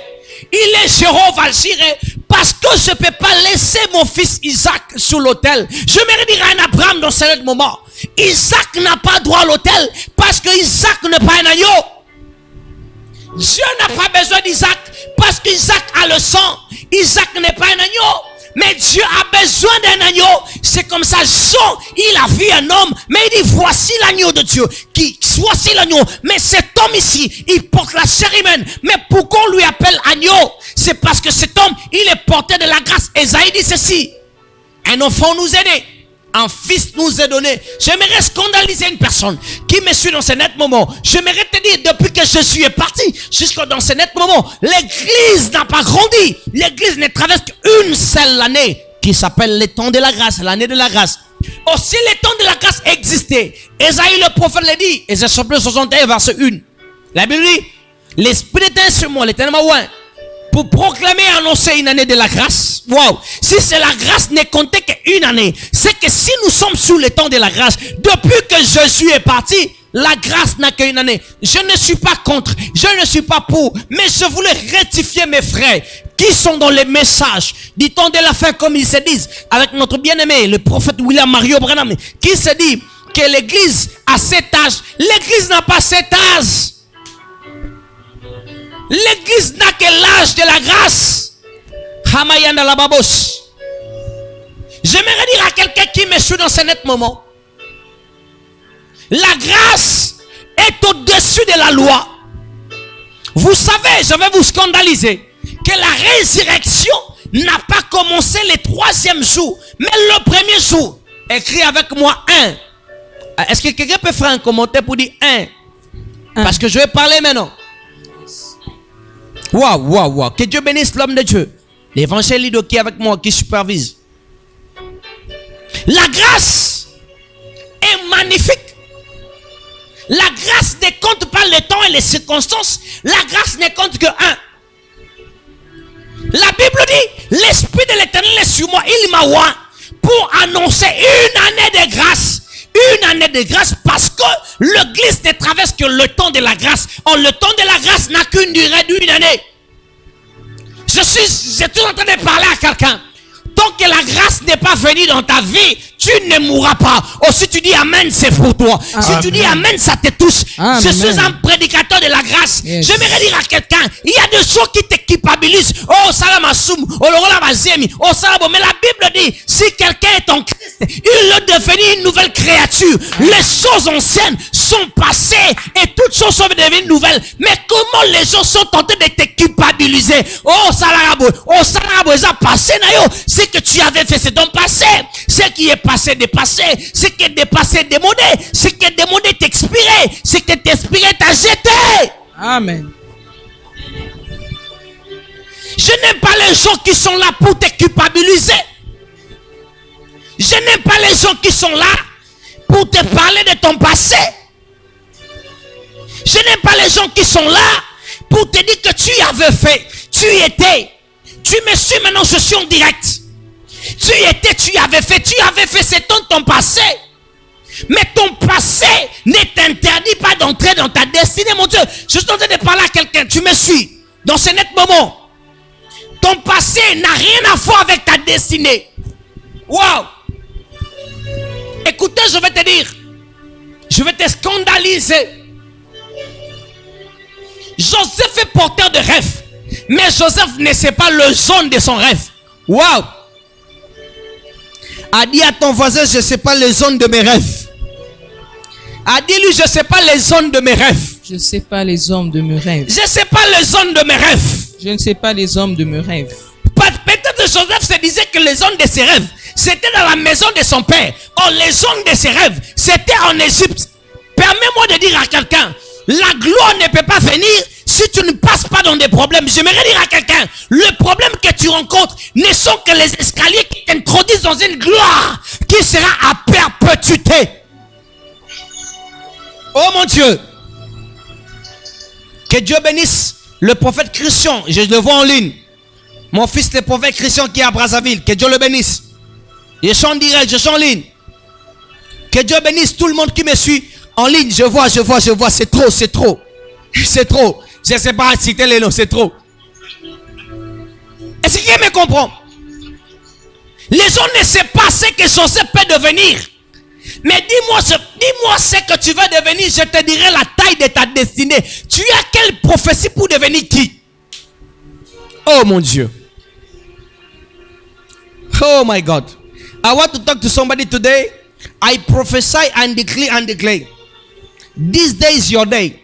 Speaker 2: Il est Jéhovah Jireh parce que je ne peux pas laisser mon fils Isaac sur l'autel. Je me dire à un Abraham dans ce moment, Isaac n'a pas droit à l'autel parce que Isaac n'est pas un agneau. Dieu n'a pas besoin d'Isaac parce qu'Isaac a le sang. Isaac n'est pas un agneau. Mais Dieu a besoin d'un agneau. C'est comme ça, Jean, il a vu un homme, mais il dit, voici l'agneau de Dieu. Voici l'agneau. Mais cet homme ici, il porte la chair humaine. Mais pourquoi on lui appelle agneau? C'est parce que cet homme, il est porté de la grâce. Esaïe dit ceci, un enfant nous est né, un fils nous est donné. J'aimerais scandaliser une personne qui me suit dans ce net moment. J'aimerais te dire, depuis que Jésus est parti, jusqu'à dans ce net moment, l'église n'a pas grandi. L'église ne traverse qu'une seule année, qui s'appelle le temps de la grâce, l'année de la grâce. Aussi, le temps de la grâce existait. Esaïe le prophète le dit, Esaïe 61, verset 1. La Bible dit, l'Esprit est sur moi, l'Éternel m'a oint pour proclamer et annoncer une année de la grâce. Wow. Si c'est la grâce ne comptait qu'une année, c'est que si nous sommes sous le temps de la grâce, depuis que Jésus est parti, la grâce n'a qu'une année. Je ne suis pas contre, je ne suis pas pour, mais je voulais rectifier mes frères qui sont dans les messages du temps de la fin, comme ils se disent, avec notre bien-aimé, le prophète William Mario Branham, qui se dit que l'église a cet âge. L'église n'a pas cet âge. L'église n'a que l'âge de la grâce. Hamayanda la babos. J'aimerais dire à quelqu'un qui me suit dans ce net moment, la grâce est au-dessus de la loi. Vous savez, je vais vous scandaliser, que la résurrection n'a pas commencé le 3e jour, mais le 1er jour. Écris avec moi 1. Est-ce que quelqu'un peut faire un commentaire pour dire 1? Parce que je vais parler maintenant. Waouh. Que Dieu bénisse l'homme de Dieu. L'évangile qui est avec moi, qui supervise. La grâce est magnifique. La grâce ne compte pas le temps et les circonstances. La grâce ne compte que un. La Bible dit, l'Esprit de l'Éternel est sur moi. Il m'a oint pour annoncer une année de grâce. Une année de grâce parce que l'Église ne traverse que le temps de la grâce. Or, le temps de la grâce n'a qu'une durée d'une année. J'ai tout en train de parler à quelqu'un. Tant que la grâce n'est pas venue dans ta vie, tu ne mourras pas. Oh, si tu dis Amen, c'est pour toi. Si tu dis Amen, ça te touche.
Speaker 3: Amen.
Speaker 2: Je suis un prédicateur de la grâce.
Speaker 3: Yes.
Speaker 2: J'aimerais dire à quelqu'un, il y a des choses qui te culpabilisent. Oh, salamasum, oh, lorolabazemi, oh, salabo. Mais la Bible dit, si quelqu'un est en Christ, il est devenu une nouvelle créature. Les choses anciennes sont passées et toutes choses sont devenues nouvelles. Mais comment les gens sont tentés de te culpabiliser? Oh, salarabo, ça passé, nayo. Ce que tu avais fait, c'est ton passé. Ce qui est passé, dépassé. Ce qui est dépassé, démodé. Ce qui est démodé, t'expiré. Ce qui est expiré, t'as jeté.
Speaker 3: Amen.
Speaker 2: Je n'aime pas les gens qui sont là pour te culpabiliser. Je n'aime pas les gens qui sont là pour te parler de ton passé. Je n'aime pas les gens qui sont là pour te dire que tu avais fait, tu étais. Tu me suis maintenant, je suis en direct. Tu étais, tu avais fait, c'est ton passé. Mais ton passé ne t'interdit pas d'entrer dans ta destinée, mon Dieu. Je suis en train de parler à quelqu'un, tu me suis dans ce net moment. Ton passé n'a rien à voir avec ta destinée. Wow. Écoutez, je vais te dire, je vais te scandaliser. Joseph est porteur de rêve, mais Joseph ne sait pas le zone de son rêve. Wow. A dit à ton voisin, je ne sais pas les zones de mes rêves. A dit lui, je ne sais pas les zones de mes rêves.
Speaker 3: Je ne sais pas les hommes de mes rêves.
Speaker 2: Je ne sais pas les zones de mes rêves.
Speaker 3: Je ne sais pas les hommes de mes rêves.
Speaker 2: Peut-être Joseph se disait que les zones de ses rêves, c'était dans la maison de son père. Or, les zones de ses rêves, c'était en Égypte. Permets-moi de dire à quelqu'un, la gloire ne peut pas venir si tu ne passes pas dans des problèmes. J'aimerais dire à quelqu'un, le problème que tu rencontres ne sont que les escaliers qui t'introduisent dans une gloire qui sera à perpétuité. Oh mon Dieu. Que Dieu bénisse le prophète Christian. Je le vois en ligne. Mon fils, le prophète Christian qui est à Brazzaville. Que Dieu le bénisse. Je suis en direct, je suis en ligne. Que Dieu bénisse tout le monde qui me suit en ligne. Je vois. C'est trop. C'est trop. Je ne sais pas citer les noms, c'est trop. Est-ce que quelqu'un me comprend? Les gens ne savent pas ce que Joseph peut devenir. Mais dis-moi ce que tu vas devenir, je te dirai la taille de ta destinée. Tu as quelle prophétie pour devenir qui? Oh mon Dieu. Oh my God. I want to talk to somebody today. I prophesy and declare. This day is your day.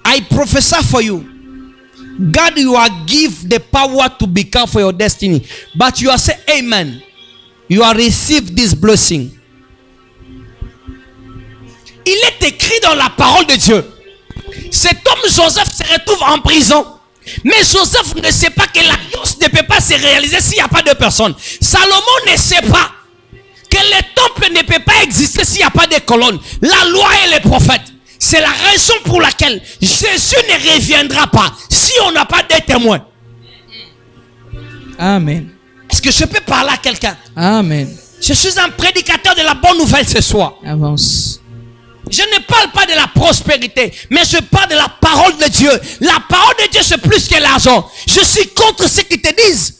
Speaker 2: I prophesy for you. God, you are give the power to become for your destiny. But you are saying amen. You are received this blessing. Il est écrit dans la parole de Dieu. Cet homme Joseph se retrouve en prison. Mais Joseph ne sait pas que l'alliance ne peut pas se réaliser s'il n'y a pas de personne. Salomon ne sait pas que le temple ne peut pas exister s'il n'y a pas de colonnes. La loi et les prophètes. C'est la raison pour laquelle Jésus ne reviendra pas si on n'a pas de témoins.
Speaker 3: Amen.
Speaker 2: Est-ce que je peux parler à quelqu'un?
Speaker 3: Amen.
Speaker 2: Je suis un prédicateur de la bonne nouvelle ce soir.
Speaker 3: Avance.
Speaker 2: Je ne parle pas de la prospérité, mais je parle de la parole de Dieu. La parole de Dieu, c'est plus que l'argent. Je suis contre ceux qui te disent,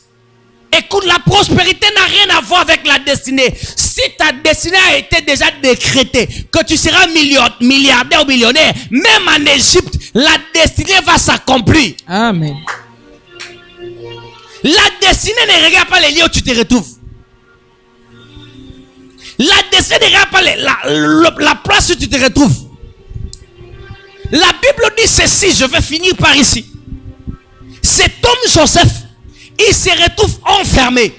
Speaker 2: écoute, la prospérité n'a rien à voir avec la destinée. Si ta destinée a été déjà décrétée, que tu seras milliardaire ou millionnaire, même en Égypte, la destinée va s'accomplir.
Speaker 3: Amen.
Speaker 2: La destinée ne regarde pas les lieux où tu te retrouves. La destinée ne regarde pas la place où tu te retrouves. La Bible dit ceci, je vais finir par ici. Cet homme Joseph, il se retrouve enfermé.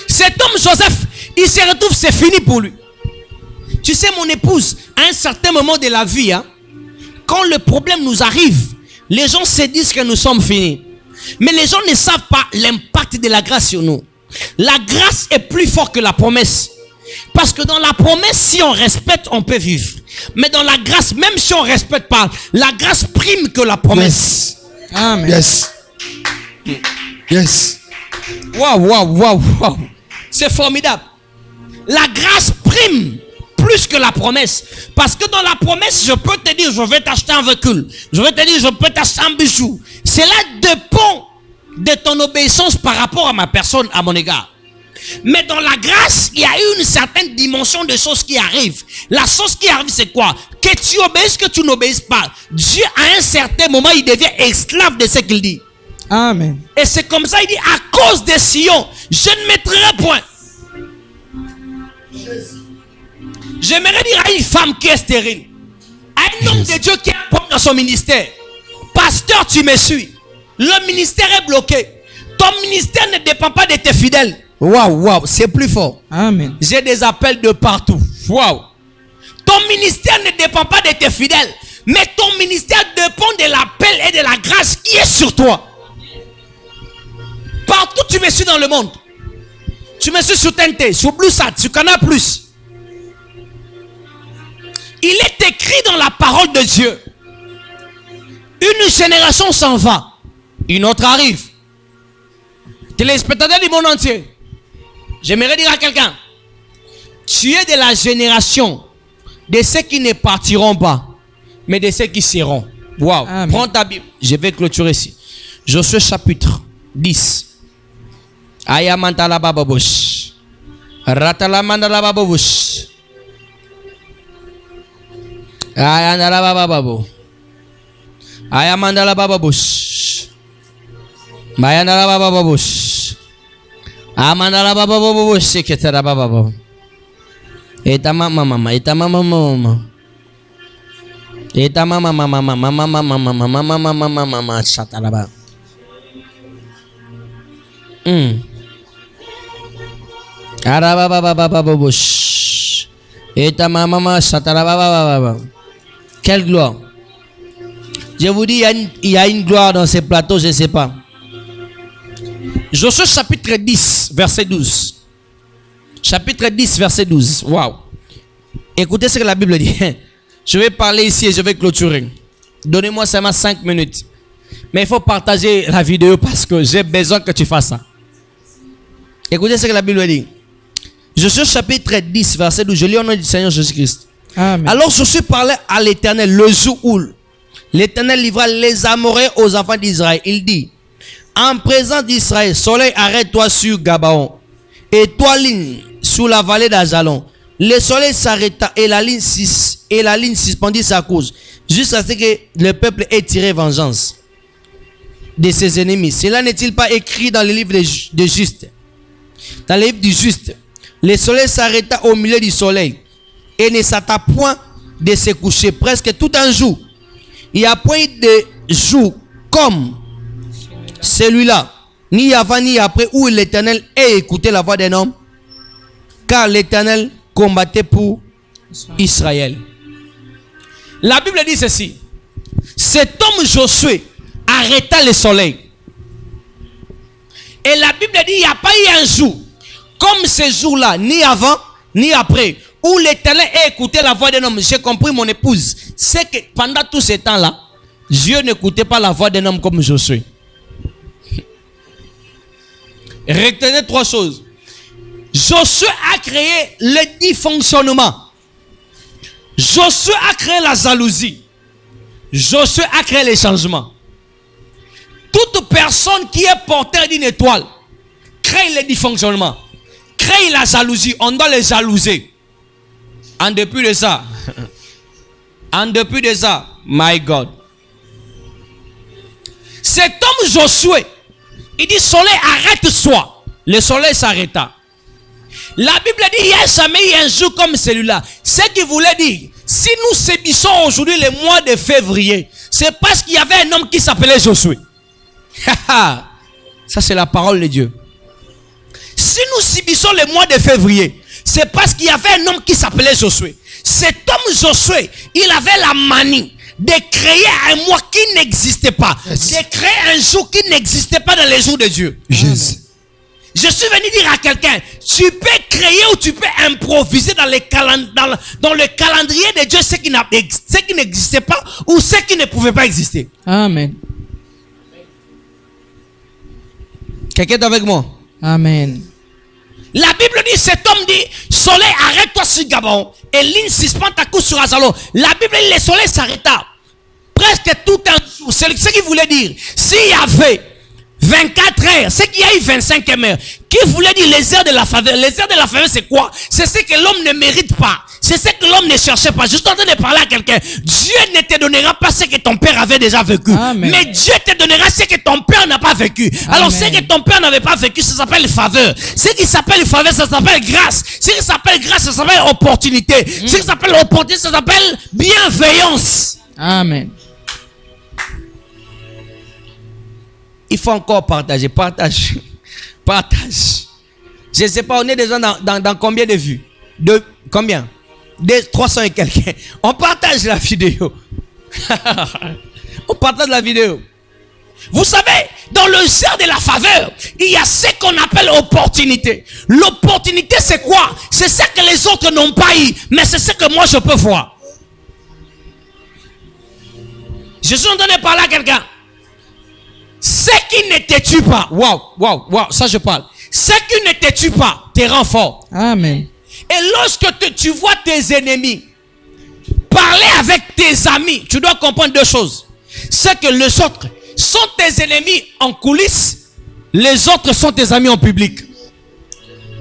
Speaker 2: Cet homme Joseph, il se retrouve, c'est fini pour lui. Tu sais, mon épouse, à un certain moment de la vie, quand le problème nous arrive, les gens se disent que nous sommes finis. Mais les gens ne savent pas l'impact de la grâce sur nous. La grâce est plus forte que la promesse.
Speaker 1: Parce que dans la promesse, si on respecte, on peut vivre. Mais dans la grâce, même si on ne respecte pas, la grâce prime que la promesse.
Speaker 3: Amen.
Speaker 4: Yes. Yes.
Speaker 1: Waouh. C'est formidable. La grâce prime plus que la promesse. Parce que dans la promesse, je peux te dire, je vais t'acheter un véhicule. Je vais te dire, je peux t'acheter un bijou. Cela dépend de ton obéissance par rapport à ma personne, à mon égard. Mais dans la grâce, il y a une certaine dimension de choses qui arrivent. La chose qui arrive, c'est quoi? Que tu obéisses, que tu n'obéisses pas. Dieu, à un certain moment, il devient esclave de ce qu'il dit.
Speaker 3: Amen.
Speaker 1: Et c'est comme ça, il dit, à cause de Sion, je ne mettrai point. J'aimerais dire à une femme qui est stérile, à un homme de Dieu qui est dans son ministère, pasteur, tu me suis. Le ministère est bloqué. Ton ministère ne dépend pas de tes fidèles. Waouh, c'est plus fort.
Speaker 3: Amen.
Speaker 1: J'ai des appels de partout. Waouh. Ton ministère ne dépend pas de tes fidèles, mais ton ministère dépend de l'appel et de la grâce qui est sur toi. Partout tu me suis dans le monde. Tu me suis sur TNT, sur BlueSat, sur Canal+. Il est écrit dans la parole de Dieu. Une génération s'en va, une autre arrive. Téléspectateurs du monde entier, j'aimerais dire à quelqu'un, tu es de la génération de ceux qui ne partiront pas, mais de ceux qui seront. Waouh. Prends ta Bible. Je vais clôturer ici. Josué chapitre 10. Ayamantala bababush. Ratalamandala bababush. Ayandala bababu. Ayamandala bababush. Mayandala bababush. Amandala bababush. Seketara bababu. Eta mama. Eta mama. Eta mama. Shatalaba. Arabababababush. Eta mama. Shatalaba. Quelle gloire. Je vous dis, il y a une gloire dans ces plateaux, je ne sais pas. Josué chapitre 10, verset 12. Chapitre 10, verset 12. Waouh. Écoutez ce que la Bible dit. Je vais parler ici et je vais clôturer. Donnez-moi seulement 5 minutes. Mais il faut partager la vidéo parce que j'ai besoin que tu fasses ça. Écoutez ce que la Bible dit. Josué chapitre 10, verset 12. Je lis au nom du Seigneur Jésus-Christ.
Speaker 3: Amen.
Speaker 1: Alors Josué parlait à l'Éternel le jour où l'Éternel livra les Amoréens aux enfants d'Israël. Il dit, en présence d'Israël, soleil, arrête-toi sur Gabaon. Et toi, ligne, sous la vallée d'Ajalon. Le soleil s'arrêta et la ligne suspendit sa course, jusqu'à ce que le peuple ait tiré vengeance de ses ennemis. Cela n'est-il pas écrit dans le livre de Juste? Dans le livre du Juste, le soleil s'arrêta au milieu du soleil et ne s'arrêta point de se coucher presque tout un jour. Il n'y a point de jour comme celui-là, ni avant ni après, où l'Éternel ait écouté la voix d'un homme, car l'Éternel combattait pour Israël. La Bible dit ceci. Cet homme Josué arrêta le soleil. Et la Bible dit il n'y a pas eu un jour comme ce jour-là, ni avant ni après, où l'Éternel a écouté la voix d'un homme. J'ai compris, mon épouse, c'est que pendant tout ce temps-là, Dieu n'écoutait pas la voix d'un homme comme Josué. Retenez 3 choses. Josué a créé le dysfonctionnement. Josué a créé la jalousie. Josué a créé les changements. Toute personne qui est porteur d'une étoile crée le dysfonctionnement, crée la jalousie. On doit les jalouser. En dépit de ça, my God. Cet homme Josué, il dit soleil, arrête-toi. Le soleil s'arrêta. La Bible dit il n'y a jamais eu un jour comme celui-là. Ce qui voulait dire, si nous subissons aujourd'hui le mois de février, c'est parce qu'il y avait un homme qui s'appelait Josué. Ça c'est la parole de Dieu. Si nous subissons le mois de février, c'est parce qu'il y avait un homme qui s'appelait Josué. Cet homme Josué, il avait la manie de créer un mois qui n'existait pas. De créer un jour qui n'existait pas dans les jours de Dieu.
Speaker 4: Jésus.
Speaker 2: Je suis venu dire à quelqu'un, tu peux créer ou tu peux improviser dans le calendrier de Dieu ce qui n'existait pas ou ce qui ne pouvait pas exister.
Speaker 3: Amen.
Speaker 2: Quelqu'un est avec moi?
Speaker 3: Amen.
Speaker 2: La Bible dit, cet homme dit, soleil, arrête-toi sur Gabon. Et ligne suspend ta course sur Azalo. La Bible dit, le soleil s'arrêta. Presque tout un jour. C'est ce qu'il voulait dire. S'il y avait 24 heures, c'est qu'il y a eu 25 heures. Qui voulait dire les heures de la faveur? Les heures de la faveur, c'est quoi? C'est ce que l'homme ne mérite pas. C'est ce que l'homme ne cherchait pas. Je suis en train de parler à quelqu'un. Dieu ne te donnera pas ce que ton père avait déjà vécu.
Speaker 3: Amen.
Speaker 2: Mais Dieu te donnera ce que ton père n'a pas vécu. Alors,
Speaker 3: Amen.
Speaker 2: ce que ton père n'avait pas vécu, ça s'appelle faveur. Ce qui s'appelle faveur, ça s'appelle grâce. Ce qui s'appelle grâce, ça s'appelle opportunité. Ce qui s'appelle opportunité, ça s'appelle bienveillance.
Speaker 3: Amen.
Speaker 2: Il faut encore partager. Partage. Partage. Je ne sais pas, on est déjà dans combien de vues? De combien? De 300 et quelqu'un. On partage la vidéo. On partage la vidéo. Vous savez, dans le cercle de la faveur, il y a ce qu'on appelle opportunité. L'opportunité, c'est quoi? C'est ce que les autres n'ont pas eu, mais c'est ce que moi je peux voir. Je suis en train de parler à quelqu'un. Ce qui ne te tue pas, waouh, ça je parle. Ce qui ne te tue pas te rend fort.
Speaker 3: Amen.
Speaker 2: Et lorsque tu vois tes ennemis parler avec tes amis, tu dois comprendre deux choses. C'est que les autres sont tes ennemis en coulisses, les autres sont tes amis en public.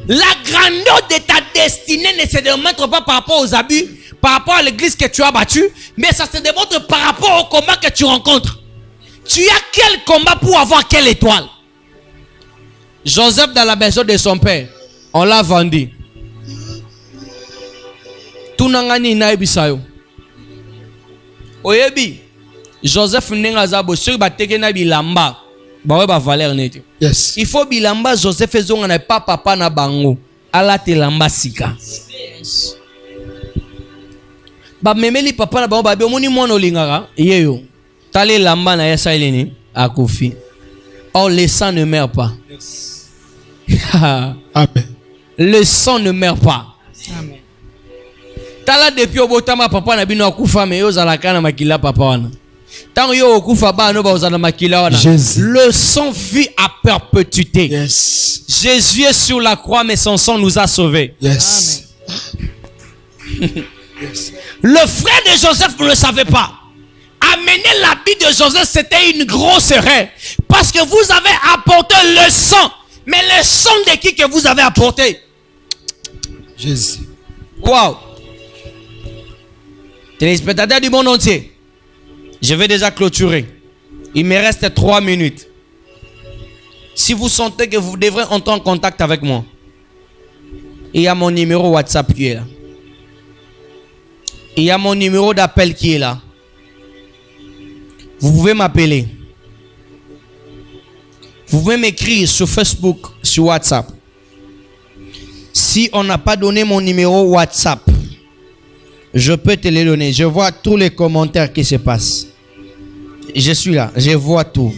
Speaker 2: La grandeur de ta destinée ne se démontre pas par rapport aux abus, par rapport à l'église que tu as battue, mais ça se démontre par rapport au combat que tu rencontres. Tu as quel combat pour avoir quelle étoile? Joseph dans la maison de son père, on l'a vendu. Tout nangani na ebisayo. Oyebi, Joseph n'engaza sur bateke na bilamba. Bawe ba valeur neti.
Speaker 4: Yes.
Speaker 2: Il faut bilamba Joseph ezonga na pas papa na bango. Ala te lamba sika. Ba memeli papa na bango ba bi omoni mwana olingaka yeyo. Tale lamba na yesa eleni akufi. Or le sang ne meurt pas.
Speaker 4: Amen.
Speaker 2: Le sang ne meurt pas.
Speaker 3: Amen.
Speaker 2: Tala depuis obotama papa na bino akufa me yo zalaka na makila papa wana. Tant yo okufa ba no ba ozana makila wana.
Speaker 4: Jésus.
Speaker 2: Le sang vit à perpétuité.
Speaker 4: Yes.
Speaker 2: Jésus est sur la croix mais son sang nous a sauvés.
Speaker 4: Yes.
Speaker 2: Le frère de Joseph ne le savait pas. Amener l'habit de Joseph, c'était une grosse erreur. Parce que vous avez apporté le sang. Mais le sang de qui que vous avez apporté?
Speaker 4: Jésus.
Speaker 2: Waouh. Téléspectateurs du monde entier, je vais déjà clôturer. Il me reste 3 minutes. Si vous sentez que vous devrez entrer en contact avec moi, il y a mon numéro WhatsApp qui est là. Il y a mon numéro d'appel qui est là. Vous pouvez m'appeler. Vous pouvez m'écrire sur Facebook, sur WhatsApp. Si on n'a pas donné mon numéro WhatsApp, je peux te le donner. Je vois tous les commentaires qui se passent. Je suis là, je vois tout.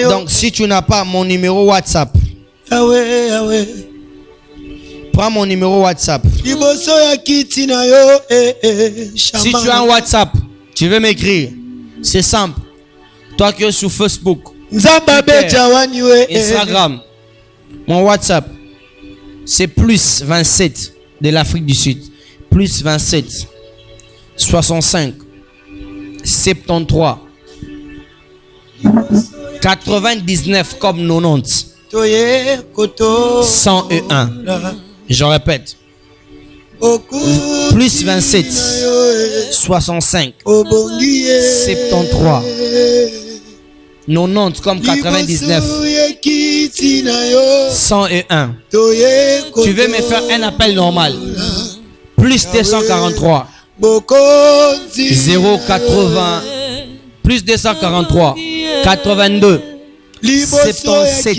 Speaker 2: Donc si tu n'as pas mon numéro WhatsApp, prends mon numéro WhatsApp. Si tu as un WhatsApp, tu veux m'écrire. C'est simple. Toi qui es sur Facebook, Twitter, Instagram, mon WhatsApp, c'est plus 27 de l'Afrique du Sud. Plus 27 65 73 99 comme 90 101. Je répète. Plus 27 65 73 90 comme 99 101. Tu veux me faire un appel normal? Plus 243 080 plus 243 82 77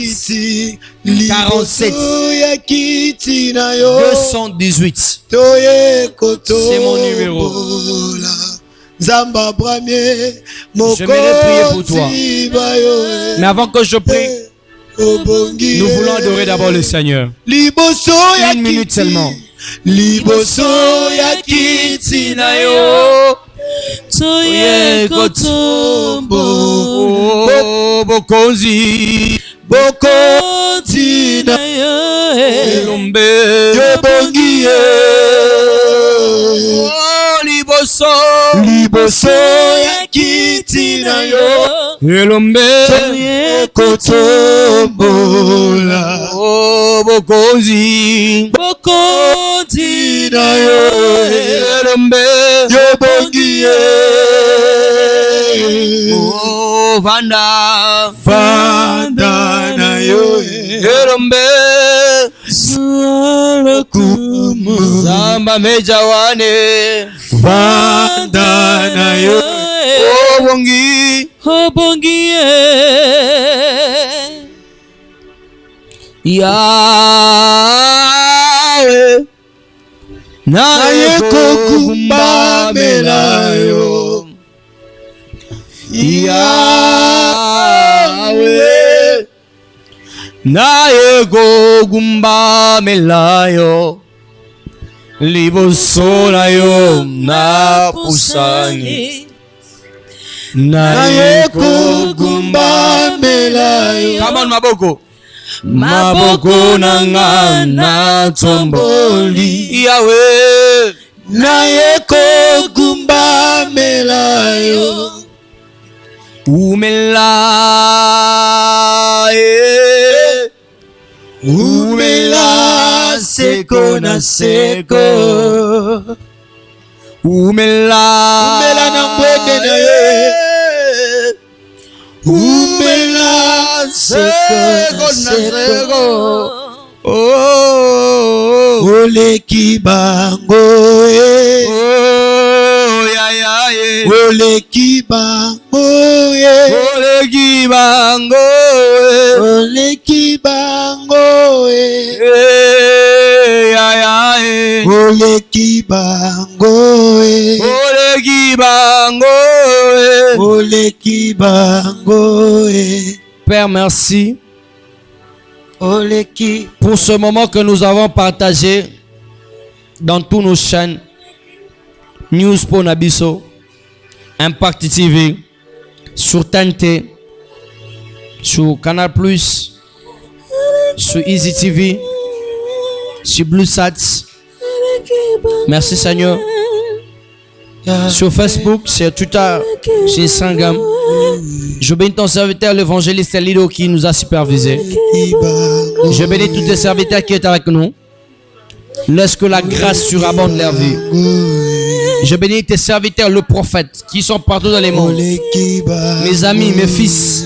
Speaker 2: 47 218. C'est mon numéro. J'aimerais prier pour toi. Mais avant que je prie, Nous voulons adorer d'abord le Seigneur. Une minute seulement.
Speaker 4: Liboso ya kiti na yo
Speaker 1: Toye kotombo
Speaker 2: Bokonzi
Speaker 4: Bokonzi na yo
Speaker 2: Elombe
Speaker 4: Yobongi Liboso ya kiti na yo
Speaker 2: Elombe
Speaker 4: Toye kotombola
Speaker 2: Bokonzi
Speaker 4: na yo
Speaker 2: Elombe
Speaker 4: Yobongi
Speaker 2: Vanda
Speaker 4: na yo
Speaker 2: Elombe Samba mejawane
Speaker 4: Vanda na yo
Speaker 2: Obongi Yahweh
Speaker 4: Naye kokumba melayo
Speaker 2: Yahweh Naye kokumba melayo Liboso na yo na pusani
Speaker 4: Naye kokumba melayo
Speaker 2: Come on maboko Maboko nanga na tomboli Yahweh
Speaker 4: Naye kokumba melayo Umela seko na seko
Speaker 2: Umela
Speaker 4: na mwende na ye Umela seko na seko Oleki bango Oleki bango
Speaker 2: Oleki bango
Speaker 4: Oleki bango Oleki bango
Speaker 2: Oleki bango
Speaker 4: Oleki bango
Speaker 1: Père, merci
Speaker 4: Oleki
Speaker 1: pour ce moment que nous avons partagé dans tous nos chaînes. News pour Nabiso, Impact TV, sur TNT, sur Canal+, sur Easy TV, sur Blue Sats. Merci Seigneur. Sur Facebook, sur Twitter, sur Instagram. Je bénis ton serviteur, l'évangéliste Lido qui nous a supervisé. Je bénis tous tes serviteurs qui sont avec nous. Laisse que la grâce surabonde leur vie. Je bénis tes serviteurs, le prophète, qui sont partout dans les mondes. Mes amis, mes fils,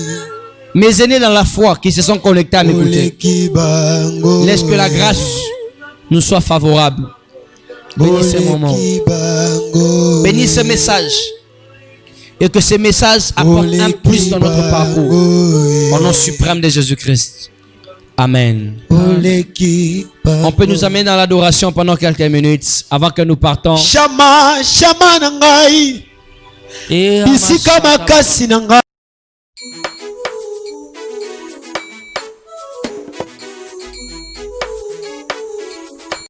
Speaker 1: mes aînés dans la foi qui se sont connectés à m'écouter. Laisse que la grâce nous soit favorable. Bénis ces moments. Bénis ce message. Et que ces messages apportent un plus dans notre parcours. Au nom suprême de Jésus-Christ. Amen. On peut nous amener dans l'adoration pendant quelques minutes avant que nous partons.
Speaker 4: Shama nangai Bisika makasi nangai